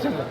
नमो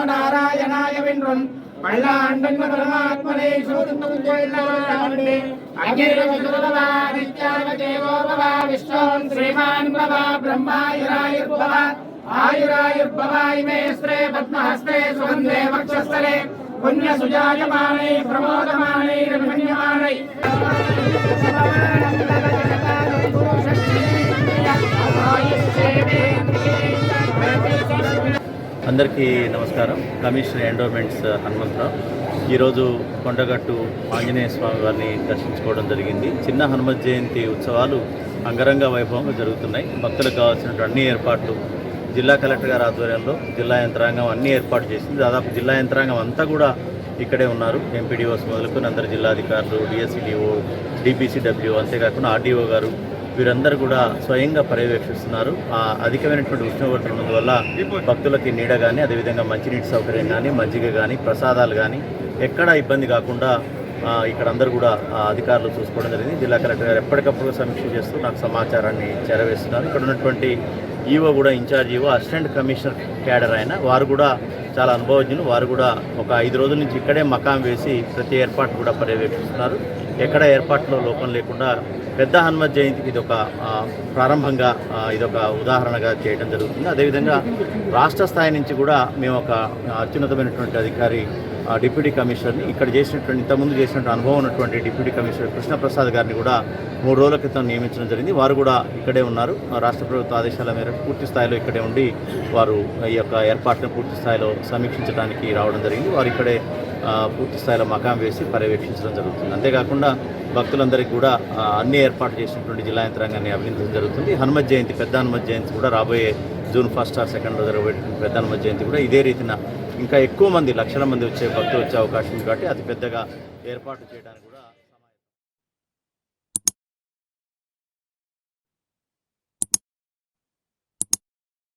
नारायणाय विन्द्रं पल्लाण्डन्न परमात्मने अग्निर्वसुरवादित्यावदेवो विष्णुं श्रीमान् ब्रह्मायुरायुर्भव आयुरायुर्भव इमे स्त्रे पद्महस्ते सुगन्धे वक्षस्थले पुण्यसुजायमाने प्रमोदमाने रमणीयमाने అందరికీ నమస్కారం. Commissioner endowments Hanumantha. ఈరోజు కొండగట్టు ఆంజనేయ స్వామి వారిని దర్శించుకోవడం జరిగింది. చిన్న హనుమత్ జయంతి ఉత్సవాలు అంగరంగ వైభవంగా జరుగుతున్నాయి. భక్తులకు కావాల్సినటువంటి అన్ని ఏర్పాట్లు జిల్లా కలెక్టర్ గారి ఆధ్వర్యంలో జిల్లా యంత్రాంగం అన్ని ఏర్పాటు చేసింది. దాదాపు జిల్లా యంత్రాంగం అంతా కూడా ఇక్కడే ఉన్నారు. ఎంపీడీఓస్ మొదలుకొని అందరు జిల్లాధికారులు, డిఎస్సిడిఓ, డిపిసిడబ్ల్యూ, అంతేకాకుండా ఆర్డీఓ గారు వీరందరూ కూడా స్వయంగా పర్యవేక్షిస్తున్నారు. అధికమైనటువంటి ఉష్ణోగ్రతల వల్ల భక్తులకి నీడ కానీ, అదేవిధంగా మంచినీటి సౌకర్యం కానీ, మజ్జిగ కానీ, ప్రసాదాలు కానీ ఎక్కడా ఇబ్బంది కాకుండా ఇక్కడ అందరూ కూడా అధికారులు చూసుకోవడం జరిగింది. జిల్లా కలెక్టర్ గారు ఎప్పటికప్పుడు సమీక్ష చేస్తూ నాకు సమాచారాన్ని చేరవేస్తున్నారు. ఇక్కడ ఉన్నటువంటి ఈవో కూడా, incharge EO, assistant commissioner cadre అయిన వారు కూడా చాలా అనుభవజ్ఞులు. వారు కూడా ఒక 5 రోజుల నుంచి ఇక్కడే మకాం వేసి ప్రతి ఏర్పాటు కూడా పర్యవేక్షిస్తున్నారు. ఎక్కడ ఏర్పాట్లో లోపం లేకుండా పెద్ద హనుమత్ జయంతికి ఇదొక ప్రారంభంగా, ఇదొక ఉదాహరణగా చేయడం జరుగుతుంది. అదేవిధంగా రాష్ట్ర స్థాయి నుంచి కూడా మేము ఒక అత్యున్నతమైనటువంటి అధికారి, డిప్యూటీ కమిషనర్ని ఇక్కడ చేసినటువంటి, ఇంతకుముందు చేసినటువంటి అనుభవం ఉన్నటువంటి డిప్యూటీ కమిషనర్ కృష్ణప్రసాద్ గారిని కూడా 3 రోజుల క్రితం నియమించడం జరిగింది. వారు కూడా ఇక్కడే ఉన్నారు. రాష్ట్ర ప్రభుత్వ ఆదేశాల మేరకు పూర్తి స్థాయిలో ఇక్కడే ఉండి వారు ఈ యొక్క ఏర్పాట్లను పూర్తి స్థాయిలో సమీక్షించడానికి రావడం జరిగింది. వారు ఇక్కడే పూర్తి స్థాయిలో మకాం వేసి పర్యవేక్షించడం జరుగుతుంది. అంతేకాకుండా భక్తులందరికీ కూడా అన్ని ఏర్పాట్లు చేసినటువంటి జిల్లా యంత్రాంగాన్ని అభినందించడం జరుగుతుంది. హనుమత్ జయంతి, పెద్ద హనుమత్ జయంతి కూడా రాబోయే జూన్ 1 or 2 జరగబోయేటువంటి పెద్ద హనుమత్ జయంతి కూడా ఇదే రీతిన ఇంకా ఎక్కువ మంది, లక్షల మంది భక్తులు వచ్చే అవకాశం ఉంది. కాబట్టి అతి పెద్దగా ఏర్పాటు చేయడానికి కూడా